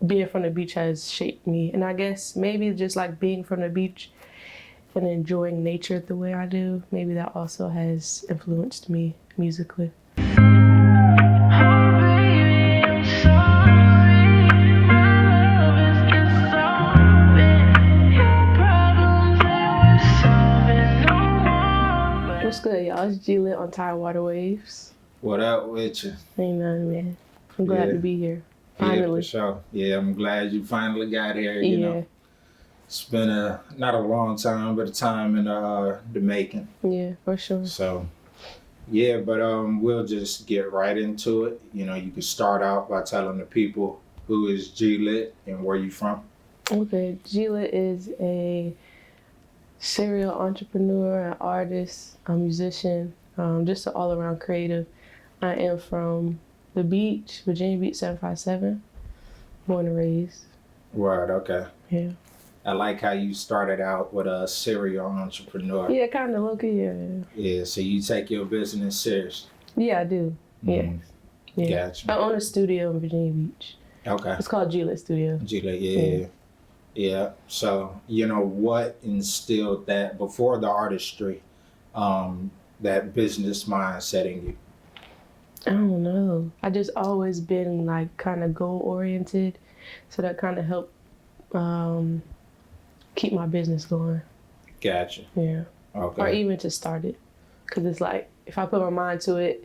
being from the beach has shaped me. And I guess maybe just like being from the beach and enjoying nature the way I do, maybe that also has influenced me musically. What's good, y'all? It's Litt on Tidewater Waves. What up with you? Ain't nothing, man. I'm glad to be here. Finally. Yeah, for sure. Yeah, I'm glad you finally got here. You know, it's been not a long time, but a time in the making. Yeah, for sure. So, yeah, but we'll just get right into it. You know, you can start out by telling the people who is Litt and where you from. Okay, Litt is a serial entrepreneur, an artist, a musician, just an all-around creative. I am from the beach, Virginia Beach 757, born and raised. Right, okay. Yeah. I like how you started out with a serial entrepreneur. Yeah, kind of low-key, yeah. Yeah, so you take your business serious. Yeah, I do. Mm-hmm. Yeah. Gotcha. I own a studio in Virginia Beach. Okay. It's called Litt Studio. Litt, yeah. So, you know, what instilled that before the artistry, that business mindset in you? I don't know. I just always been like kind of goal oriented, so that kind of helped keep my business going. Gotcha. Yeah. Okay. Or even to start it, because it's like if I put my mind to it,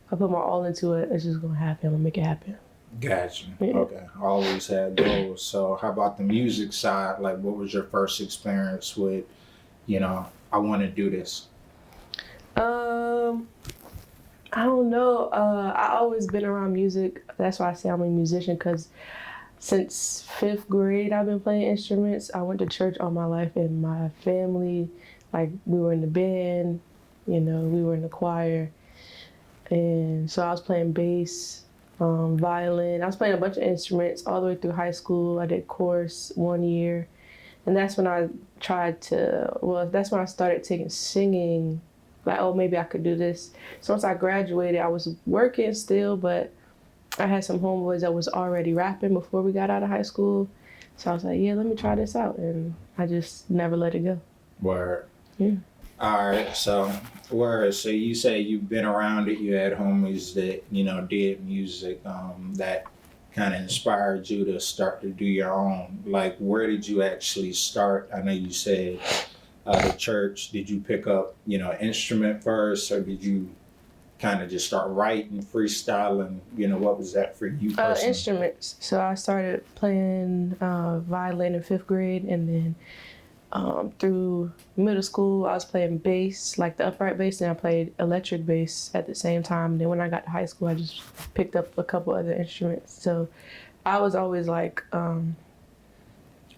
if I put my all into it, it's just gonna happen. I'm gonna make it happen. Gotcha. Yeah. Okay. Always had goals. So how about the music side? Like, what was your first experience with, you know, I want to do this? I don't know. I always been around music. That's why I say I'm a musician, because since 5th grade I've been playing instruments. I went to church all my life, and my family, like, we were in the band, you know, we were in the choir. And so I was playing bass, violin. I was playing a bunch of instruments all the way through high school. I did chorus 1 year. And that's when I that's when I started taking singing. Like, oh, maybe I could do this. So once I graduated, I was working still, but I had some homeboys that was already rapping before we got out of high school. So I was like, yeah, let me try this out. And I just never let it go. Word. Yeah. All right. So, word. So you say you've been around it. You had homies that, you know, did music that kind of inspired you to start to do your own. Like, where did you actually start? I know you said the church. Did you pick up, you know, instrument first, or did you kind of just start writing, freestyling? You know, what was that for you personally? Instruments. So I started playing violin in 5th grade, and then through middle school, I was playing bass, like the upright bass, and I played electric bass at the same time. And then when I got to high school, I just picked up a couple other instruments. So I was always like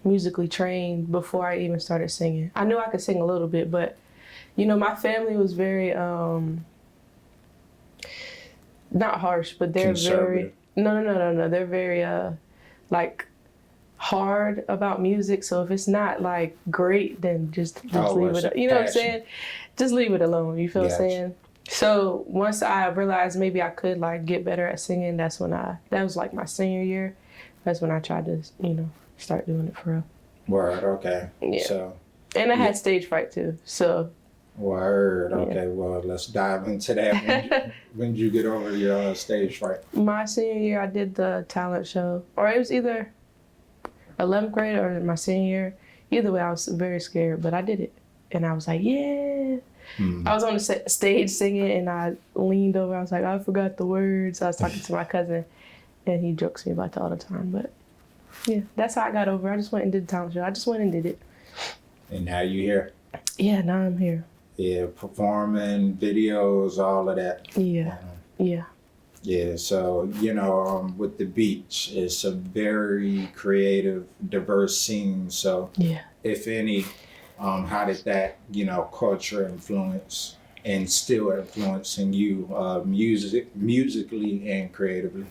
musically trained before I even started singing. I knew I could sing a little bit, but, you know, my family was very, not harsh, but they're very, no. They're very, like, hard about music. So if it's not like great, then just leave it. You know what I'm saying? Just leave it alone. You feel what I'm saying? So once I realized maybe I could like get better at singing, that was like my senior year. That's when I tried to, you know, start doing it for real. Word. Okay. Yeah. So. And I had stage fright too. So. Word. Okay. Well, let's dive into that. When did you get over your stage fright? My senior year, I did the talent show, or it was either 11th grade or my senior year. Either way, I was very scared, but I did it. And I was like, yeah. I was on the stage singing, and I leaned over. I was like, I forgot the words. I was talking to my cousin, and he jokes me about that all the time. But yeah, that's how I got over. I just went and did the talent show. I just went and did it. And now you here? Yeah, now I'm here. Yeah, performing, videos, all of that. Yeah, yeah. Yeah, so, you know, with the beach, it's a very creative, diverse scene. So, if any, how did that, you know, culture influence and still influencing you musically and creatively?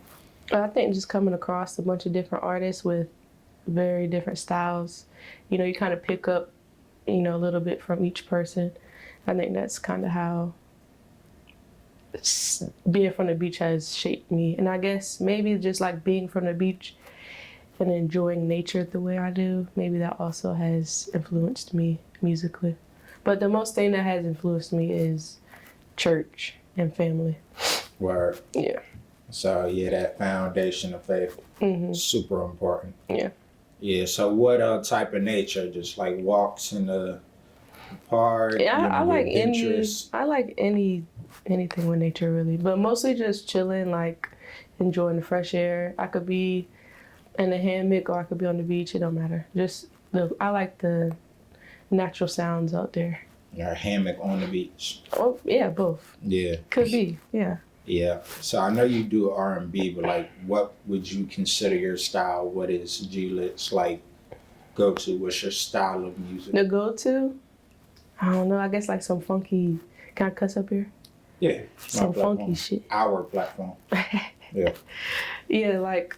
I think just coming across a bunch of different artists with very different styles, you know, you kind of pick up, you know, a little bit from each person. I think that's kind of how being from the beach has shaped me. And I guess maybe just like being from the beach and enjoying nature the way I do, maybe that also has influenced me musically. But the most thing that has influenced me is church and family. Word. Yeah. So yeah, that foundation of faith is super important. Yeah. Yeah. So what type of nature? Just like walks in the park. Yeah, I like adventurous. anything with nature really, but mostly just chilling, like enjoying the fresh air. I could be in a hammock or I could be on the beach. It don't matter. I like the natural sounds out there. Or hammock on the beach. Oh yeah, both. Yeah. Could be. Yeah. Yeah. So I know you do R&B, but like, what would you consider your style? What is Litt's like go to? What's your style of music? The go-to? I don't know. I guess like some funky. Can I cuss up here? Yeah. Some funky shit. Our platform. Yeah. Yeah, like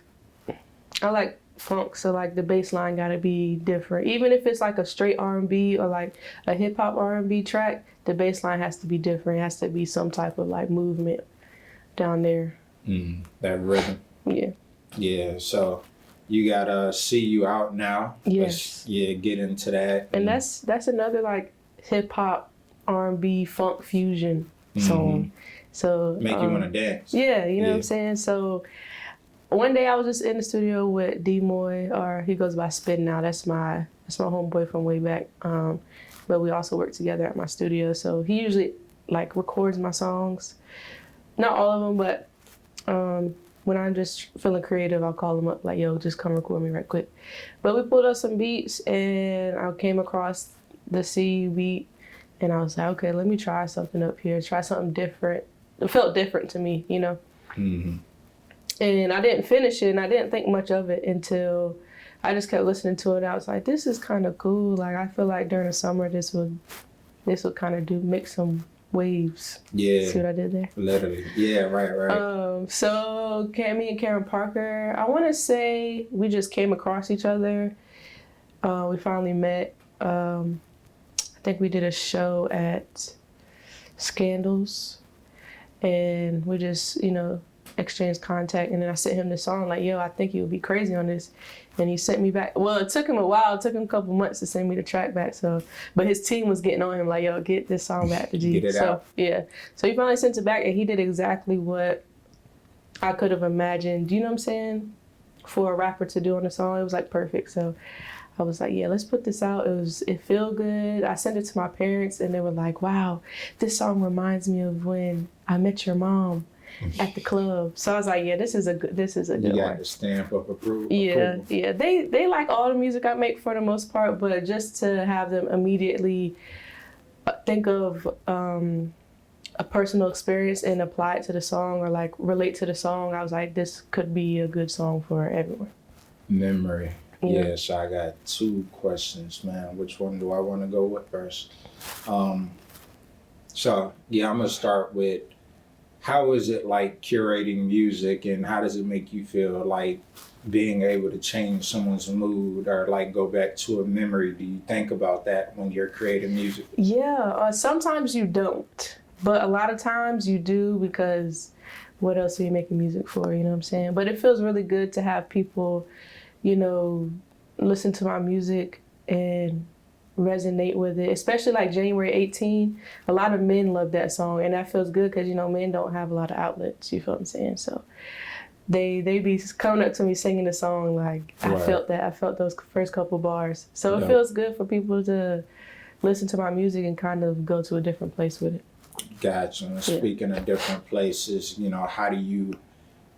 I like funk, so like the bass line gotta be different. Even if it's like a straight R&B or like a hip hop R&B track, the bass line has to be different. It has to be some type of like movement down there. That rhythm. Yeah. Yeah. So you got See You Out Now. Yes. Get into that. And that's another like hip hop R&B funk fusion song. So make you want to dance. Yeah, you know what I'm saying? So one day I was just in the studio with D-Moy, or he goes by Spin now. That's my homeboy from way back. But we also work together at my studio. So he usually like records my songs. Not all of them, but when I'm just feeling creative, I'll call him up like, yo, just come record me right quick. But we pulled up some beats and I came across the See You beat and I was like, okay, let me try something up here. Try something different. It felt different to me, you know? And I didn't finish it and I didn't think much of it until I just kept listening to it. I was like, this is kind of cool. Like, I feel like during the summer, this would kind of make some waves. Yeah. See what I did there? Literally. Yeah, right. So me and Karen Parker, I want to say we just came across each other. We finally met. I think we did a show at Scandals and we just, exchanged contact, and then I sent him the song like, yo, I think you would be crazy on this. And he sent me back. Well, it took him a while. It took him a couple months to send me the track back. But his team was getting on him like, yo, get this song back to G. Get it out. Yeah. So he finally sent it back, and he did exactly what I could have imagined. You know what I'm saying? For a rapper to do on a song, it was like perfect. So I was like, yeah, let's put this out. It feel good. I sent it to my parents, and they were like, wow, this song reminds me of when I met your mom at the club. So I was like, yeah, this is a good one. You got the stamp of approval. Yeah. They like all the music I make for the most part, but just to have them immediately think of a personal experience and apply it to the song or like relate to the song, I was like, this could be a good song for everyone. Memory. Yeah, so I got 2 questions, man. Which one do I want to go with first? I'm gonna start with, how is it like curating music, and how does it make you feel like being able to change someone's mood or like go back to a memory? Do you think about that when you're creating music? Yeah, sometimes you don't, but a lot of times you do, because what else are you making music for, you know what I'm saying? But it feels really good to have people, listen to my music and resonate with it, especially like January 18. A lot of men love that song, and that feels good because men don't have a lot of outlets, you feel what I'm saying? So they be coming up to me singing the song like, right. I felt those first couple bars. So it feels good for people to listen to my music and kind of go to a different place with it. Gotcha. And speaking of different places, how do you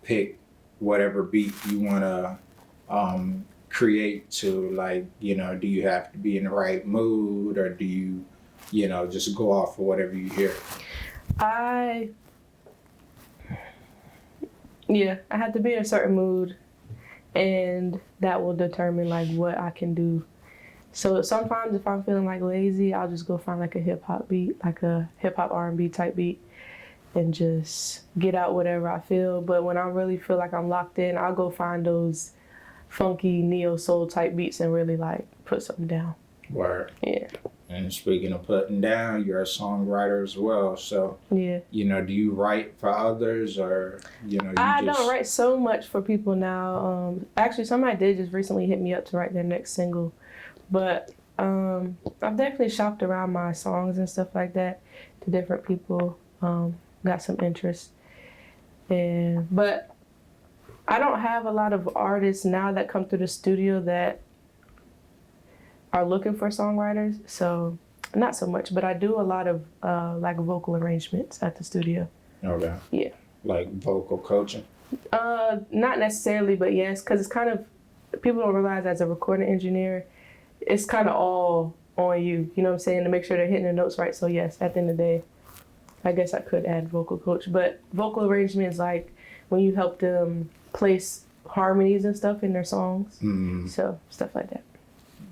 pick whatever beat you want to create to, like, do you have to be in the right mood, or do you, just go off of whatever you hear? I have to be in a certain mood, and that will determine like what I can do. So sometimes if I'm feeling like lazy, I'll just go find like a hip hop beat, like a hip hop R&B type beat, and just get out whatever I feel. But when I really feel like I'm locked in, I'll go find those funky neo soul type beats and really like put something down. Word. Yeah. And speaking of putting down, you're a songwriter as well. So, Yeah. you know, do you write for others or, you know, I don't write so much for people now. Actually, somebody did just recently hit me up to write their next single. But I've definitely shopped around my songs and stuff like that to different people. Got some interest. But I don't have a lot of artists now that come through the studio that are looking for songwriters. So not so much, but I do a lot of like vocal arrangements at the studio. Okay. Yeah. Like vocal coaching? Not necessarily, but yes, because it's kind of, people don't realize as a recording engineer, it's kind of all on you, you know what I'm saying, to make sure they're hitting the notes right. So yes, at the end of the day, I guess I could add vocal coach, but vocal arrangement is like when you help them place harmonies and stuff in their songs. So stuff like that.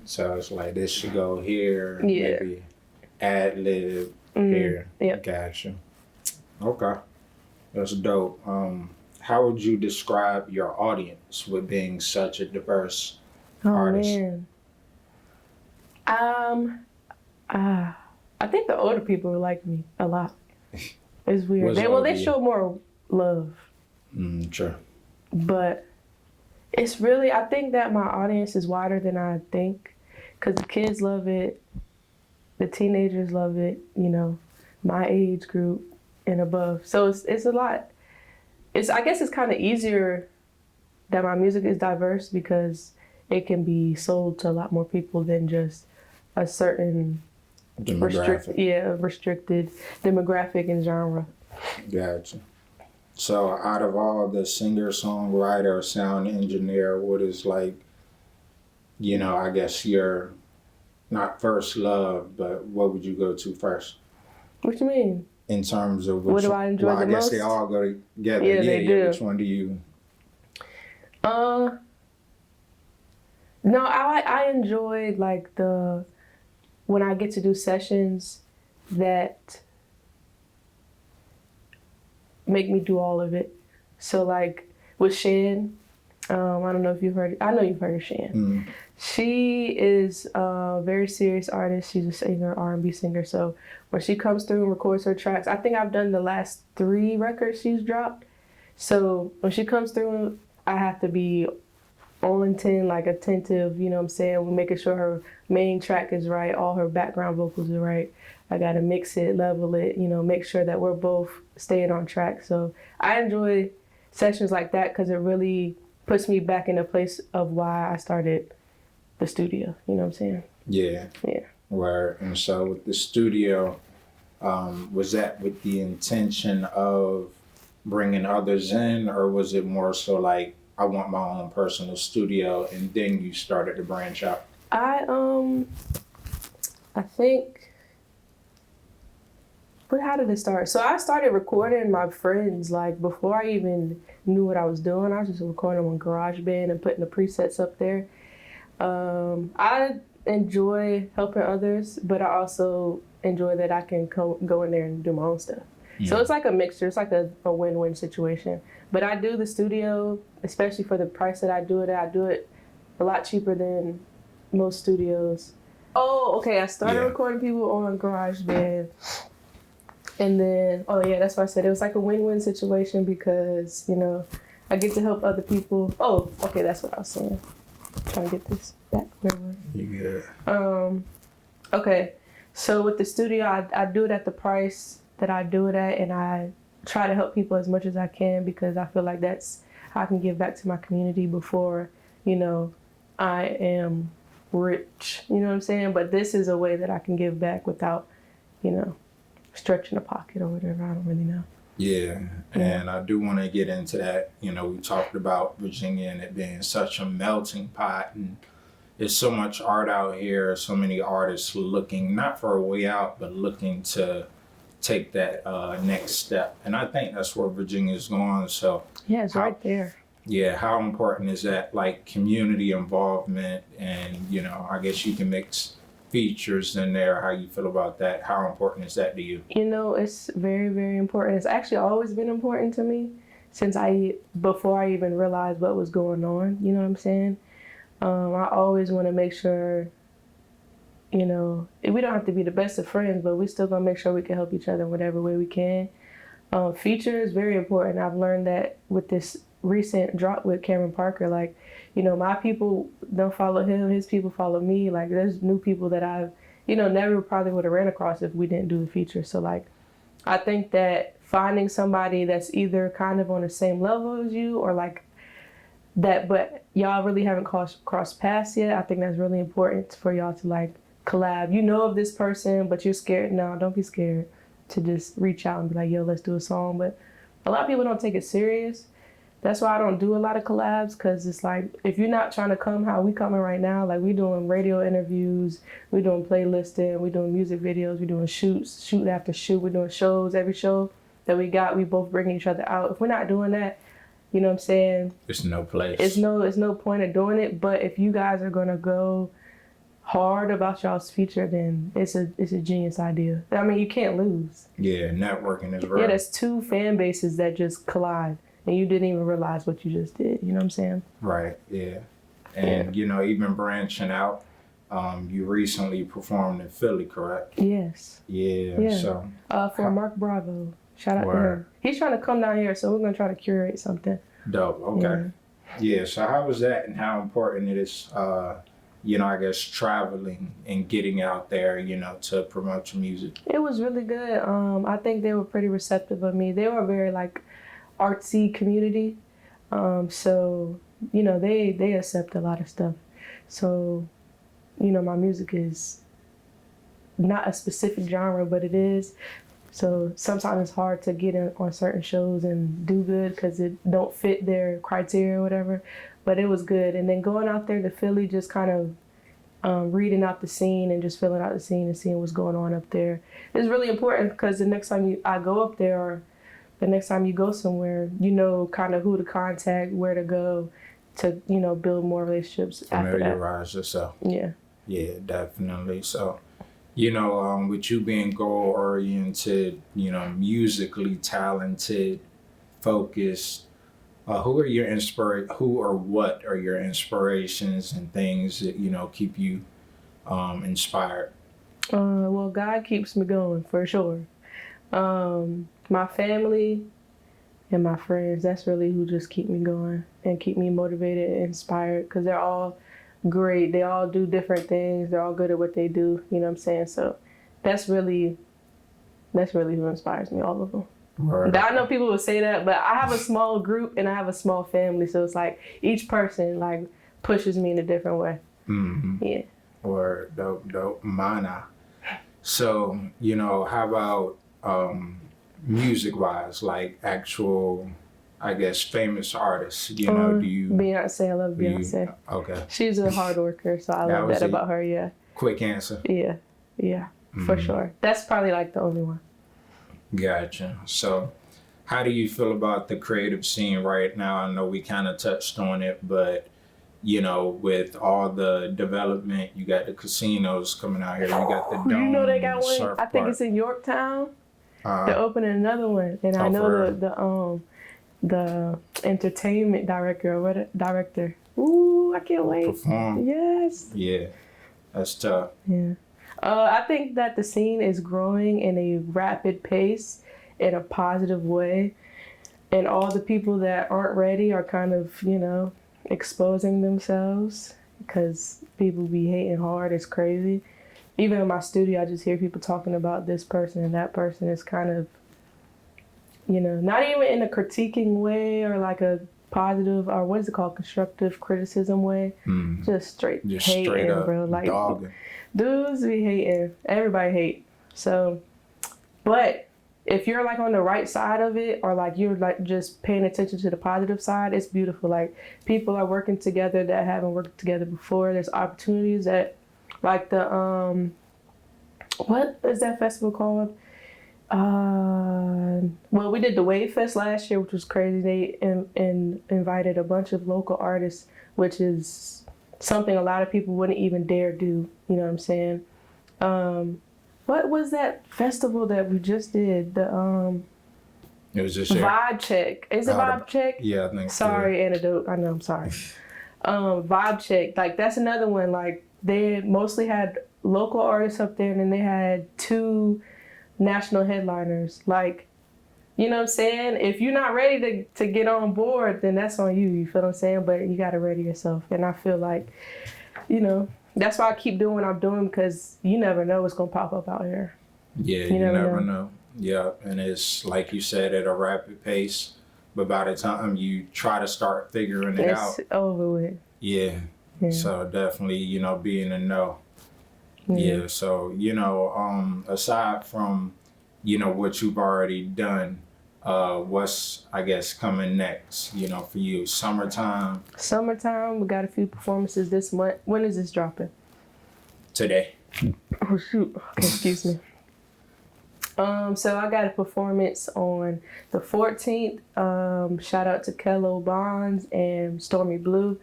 So it's like this should go here, Yeah. maybe ad lib here. Yep. Gotcha. Okay. That's dope. How would you describe your audience with being such a diverse artist? Man. I think the older people like me a lot. It's weird. They show more love. True. But it's really, I think that my audience is wider than I think, because the kids love it, the teenagers love it, you know, my age group and above. So it's a lot. I guess it's kind of easier that my music is diverse because it can be sold to a lot more people than just a certain restricted demographic and genre. Gotcha. So out of all the singer, songwriter, sound engineer, what is like, you know, I guess your, not first love, but what would you go to first? What you mean? In terms of what do I enjoy the most? I guess they all go together. Yeah, they do. Which one do you? No, I enjoy like when I get to do sessions that make me do all of it. So like with Shan, I don't know if you've heard. I know you've heard of Shan. She is a very serious artist. She's a singer, R&B singer. So when she comes through and records her tracks, I think I've done the last 3 records she's dropped. So when she comes through, I have to be all intent, like attentive, you know what I'm saying? We're making sure her main track is right, all her background vocals are right. I gotta mix it, level it, you know, make sure that we're both staying on track. So I enjoy sessions like that because it really puts me back in a place of why I started the studio, you know what I'm saying? Yeah. Yeah. Where, and so with the studio, was that with the intention of bringing others in, or was it more so like, I want my own personal studio, and then you started to branch out? I think, but how did it start? So I started recording my friends, like before I even knew what I was doing. I was just recording them on GarageBand and putting the presets up there. I enjoy helping others, but I also enjoy that I can go in there and do my own stuff. So it's like a mixture. It's like a win-win situation. But I do the studio, especially for the price that I do it at. I do it a lot cheaper than most studios. Oh, okay. I started recording people on GarageBand. And then, that's why I said it was like a win-win situation because, you know, I get to help other people. Oh, okay. That's what I was saying. Trying to get this back. You good. Okay. So with the studio, I do it at the price that I do it at, and I try to help people as much as I can because I feel like that's how I can give back to my community before, you know, I am rich, you know what I'm saying? But this is a way that I can give back without, you know, stretching the pocket or whatever. I don't really know. Yeah, and I do want to get into that. You know, we talked about Virginia and it being such a melting pot, and there's so much art out here, so many artists looking, not for a way out, but looking to take that next step. And I think that's where Virginia's going. So yeah, it's right there. Yeah, how important is that, like community involvement? And, you know, I guess you can mix features in there. How you feel about that? How important is that to you? You know, it's very, very important. It's actually always been important to me since before I even realized what was going on. You know what I'm saying? I always want to make sure you know, we don't have to be the best of friends, but we still gonna make sure we can help each other in whatever way we can. Feature is very important. I've learned that with this recent drop with Cameron Parker. Like, you know, my people don't follow him, his people follow me. Like, there's new people that I've, you know, never probably would have ran across if we didn't do the feature. So, like, I think that finding somebody that's either kind of on the same level as you or like that, but y'all really haven't crossed paths yet, I think that's really important for y'all to like collab. You know of this person, but you're scared. No, don't be scared to just reach out and be like, yo, let's do a song. But a lot of people don't take it serious. That's why I don't do a lot of collabs, because it's like, if you're not trying to come how we coming right now, like we doing radio interviews, we doing playlisting, we doing music videos, we doing shoots, shoot after shoot, we doing shows. Every show that we got, we both bring each other out. If we're not doing that, you know what I'm saying? It's no place. It's no point of doing it. But if you guys are gonna go hard about y'all's feature, then it's a genius idea. I mean, you can't lose. Yeah, networking is real. Yeah, there's two fan bases that just collide, and you didn't even realize what you just did. You know what I'm saying? Right. Yeah. And you know, even branching out, you recently performed in Philly, correct? Yes. Yeah. So. For Mark Bravo. Shout out to him. He's trying to come down here, so we're gonna try to curate something. Dope. Okay. Yeah. So how was that, and how important it is? You know, I guess traveling and getting out there, you know, to promote your music. It was really good. I think they were pretty receptive of me. They were a very like artsy community, so you know they accept a lot of stuff. So, you know, my music is not a specific genre, but it is. So sometimes it's hard to get in on certain shows and do good because it don't fit their criteria or whatever. But it was good. And then going out there to Philly, just kind of reading out the scene and just filling out the scene and seeing what's going on up there is really important, because the next time I go up there, or the next time you go somewhere, you know kind of who to contact, where to go to, you know, build more relationships after that. Familiarize yourself. Yeah. Yeah, definitely. So, you know, with you being goal-oriented, you know, musically talented, focused, who or what are your inspirations and things that, you know, keep you inspired? Well, God keeps me going for sure. My family and my friends, that's really who just keep me going and keep me motivated and inspired, because they're all great. They all do different things. They're all good at what they do. You know what I'm saying? So that's really who inspires me, all of them. Right. I know people would say that, but I have a small group and I have a small family. So it's like each person like pushes me in a different way. Mm-hmm. Yeah. Or dope. Mana. So, you know, how about music-wise, like actual, I guess, famous artists? You know, do you... Beyonce, I love Beyonce. Okay. She's a hard worker, so I love that about her, yeah. Quick answer. Yeah, for sure. That's probably like the only one. Gotcha. So how do you feel about the creative scene right now? I know we kind of touched on it, but, you know, with all the development, you got the casinos coming out here, you got the dome. You know they got one? I think park. it's in Yorktown. They're opening another one, and I know the entertainment director or what director. Ooh, I can't wait. Perform. Yes. Yeah, that's tough. Yeah. I think that the scene is growing in a rapid pace in a positive way, and all the people that aren't ready are kind of, you know, exposing themselves, because people be hating hard. It's crazy. Even in my studio, I just hear people talking about this person and that person. Is kind of, you know, not even in a critiquing way or like a positive, or what is it called, constructive criticism way. Just straight hating, up, bro. Like, dogging. Dudes be hating. Everybody hate. So, but if you're like on the right side of it, or like you're like just paying attention to the positive side, it's beautiful. Like, people are working together that haven't worked together before. There's opportunities that, like the what is that festival called? Well, we did the Wave Fest last year, which was crazy. They invited a bunch of local artists, which is something a lot of people wouldn't even dare do. You know what I'm saying? What was that festival that we just did? The it was just Vibe Check. Is it Vibe Check? Yeah, I think. Sorry, Antidote. I know. I'm sorry. Vibe Check. Like, that's another one. Like, they mostly had local artists up there, and then they had 2 national headliners. Like, you know what I'm saying? If you're not ready to get on board, then that's on you. You feel what I'm saying? But you got to ready yourself. And I feel like, you know, that's why I keep doing what I'm doing, because you never know what's going to pop up out here. Yeah, you never know. Yeah, and it's like you said, at a rapid pace. But by the time you try to start figuring it out, it's over with. Yeah. So definitely, you know, be in the know. Yeah. So, you know, aside from, you know, what you've already done, what's, I guess, coming next, you know, for you? Summertime? Summertime, we got a few performances this month. When is this dropping? Today. Oh, shoot. Okay, excuse me. So I got a performance on the 14th. Shout out to Kello Bonds and Stormy Blue.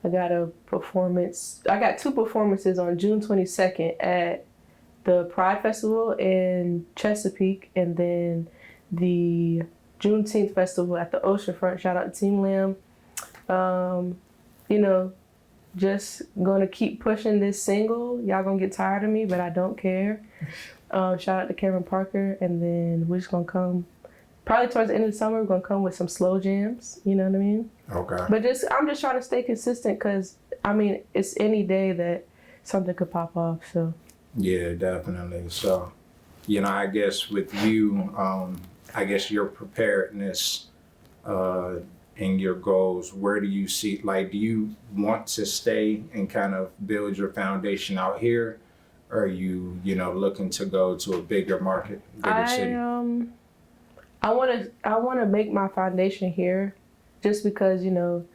I got 2 performances on June 22nd at the Pride Festival in Chesapeake, and then the Juneteenth Festival at the Oceanfront. Shout out to Team Lamb. You know, just gonna keep pushing this single. Y'all gonna get tired of me, but I don't care. Shout out to Cameron Parker, and then we're just gonna come probably towards the end of the summer. We're gonna come with some slow jams. You know what I mean? Okay. But I'm just trying to stay consistent, because I mean, it's any day that something could pop off. So. Yeah, definitely. So, you know, I guess with you, I guess your preparedness and your goals, where do you see? Like, do you want to stay and kind of build your foundation out here? Or are you, you know, looking to go to a bigger market, bigger city? I want to make my foundation here, just because, you know,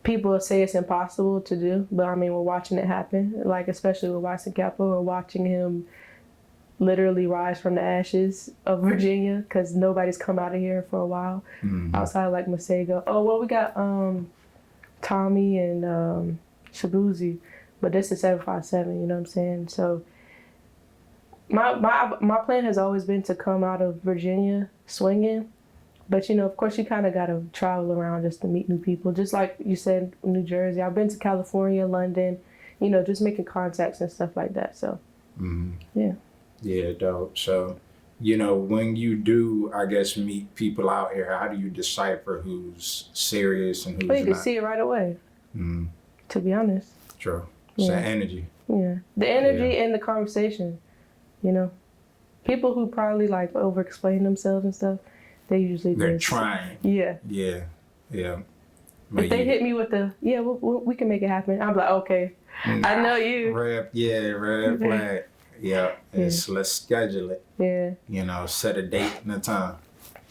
people say it's impossible to do, but I mean, we're watching it happen. Like, especially with Wyson Capo, we're watching him literally rise from the ashes of Virginia, because nobody's come out of here for a while, outside of like Masego. Oh, well, we got Tommy and Shabuzi, but this is 757, you know what I'm saying? So my plan has always been to come out of Virginia swinging, but, you know, of course, you kind of got to travel around just to meet new people. Just like you said, New Jersey. I've been to California, London, you know, just making contacts and stuff like that. So, yeah. Yeah, dope. So, you know, when you do, I guess, meet people out here, how do you decipher who's serious and who's not? You can see it right away, to be honest. True. It's the energy. Yeah. The energy and the conversation, you know. People who probably, like, over-explain themselves and stuff, they're trying. Yeah. Yeah. But if they hit me with we can make it happen, I'm like, okay, I know you. Red flag. Yeah. Let's schedule it. Yeah. You know, set a date and a time.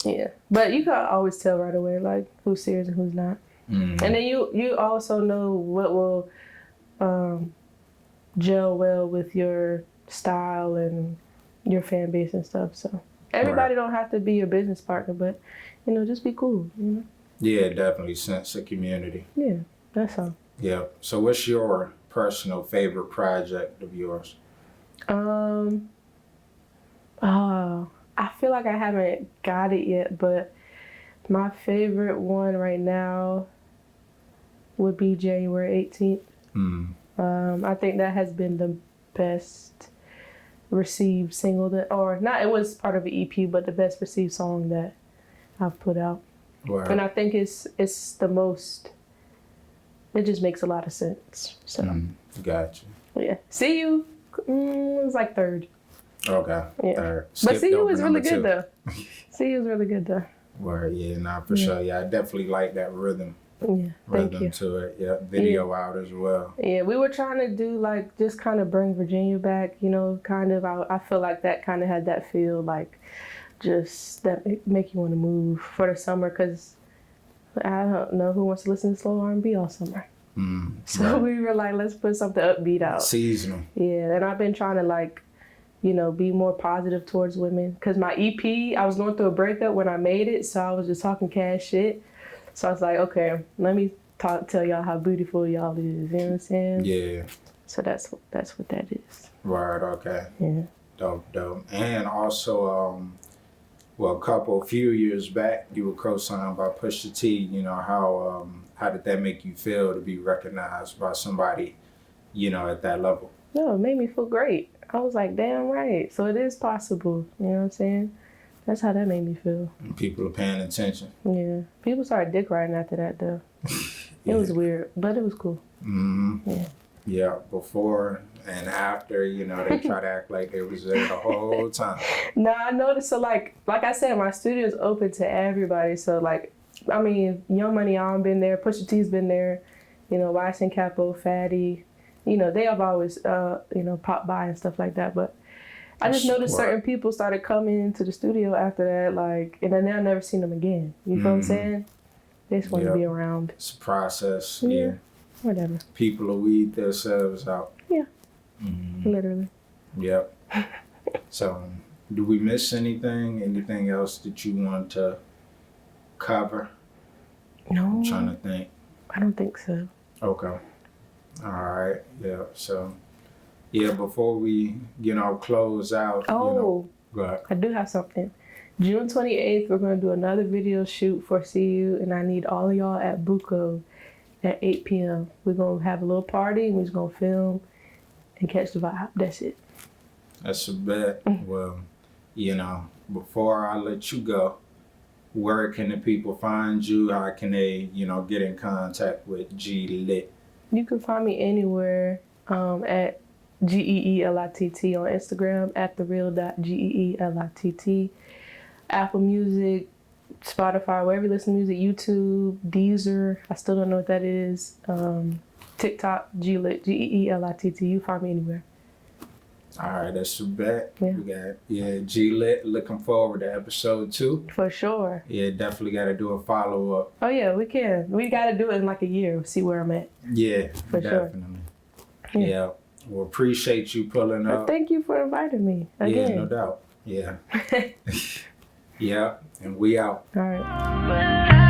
Yeah. But you can always tell right away, like, who's serious and who's not. And then you also know what will gel well with your style and your fan base and stuff. So everybody don't have to be your business partner, but, you know, just be cool. You know? Yeah, definitely. Sense of community. Yeah, that's all. Yeah. So what's your personal favorite project of yours? I feel like I haven't got it yet, but my favorite one right now would be January 18th. I think that has been the best received single it was part of an EP, but the best received song that I've put out. Wow. And I think it's the most, it just makes a lot of sense. So Gotcha. Yeah. See You, it was like third. Okay. Yeah. Third. But See You was really good though. See You was really good though. Word, yeah, nah, for sure. Yeah, I definitely like that rhythm. Yeah, thank you. To it. Yeah, video out as well. Yeah, we were trying to do, like, just kind of bring Virginia back, you know, kind of. I feel like that kind of had that feel, like, just that make you want to move for the summer, because I don't know who wants to listen to slow R&B all summer. So we were like, let's put something upbeat out. Seasonal. Yeah, and I've been trying to, like, you know, be more positive towards women, because my EP, I was going through a breakup when I made it, so I was just talking cash shit. So I was like, okay, let me tell y'all how beautiful y'all is. You know what I'm saying? Yeah. So that's what that is. Right. Okay. Yeah. Dope. And also, a few years back, you were co-signed by Pusha T. You know, how did that make you feel to be recognized by somebody, you know, at that level? No, it made me feel great. I was like, damn right. So it is possible. You know what I'm saying? That's how that made me feel. And people are paying attention. Yeah. People started dick riding after that though. Yeah. It was weird, but it was cool. Mm-hmm. Yeah. Yeah, before and after, you know, they try to act like they was there the whole time. No, I noticed. So like I said, my studio is open to everybody. So like, I mean, Young Money on been there, Pusha T's been there, you know, Wise Capo, Fatty, you know, they have always, you know, popped by and stuff like that. But I just noticed certain people started coming into the studio after that, like, and then I've never seen them again. You feel what I'm saying? They just want to be around. It's a process. Yeah. Whatever. People will weed themselves out. Yeah. Mm-hmm. Literally. Yep. So, do we miss anything? Anything else that you want to cover? No. I'm trying to think. I don't think so. Okay. All right. Yeah. So, yeah, before we, you know, close out, you know, go ahead. I do have something. June 28th, we're going to do another video shoot for CU, and I need all of y'all at Buco at 8 p.m. We're going to have a little party, and we're just going to film and catch the vibe. That's it. That's a bet. Well, you know, before I let you go, where can the people find you? How can they, you know, get in contact with G Litt? You can find me anywhere at GEELITT on Instagram, at thereal.GEELITT. Apple Music, Spotify, wherever you listen to music, YouTube, Deezer, I still don't know what that is. TikTok, G-Litt, GEELITT. You find me anywhere. All right, that's a bet. Yeah. We got, G Litt. Looking forward to episode 2. For sure. Yeah, definitely got to do a follow up. Oh yeah, we can. We got to do it in like a year, see where I'm at. Yeah, For definitely. Sure. Yeah. Well, appreciate you pulling up. Thank you for inviting me again. Yeah, no doubt. Yeah. Yeah, and we out. All right.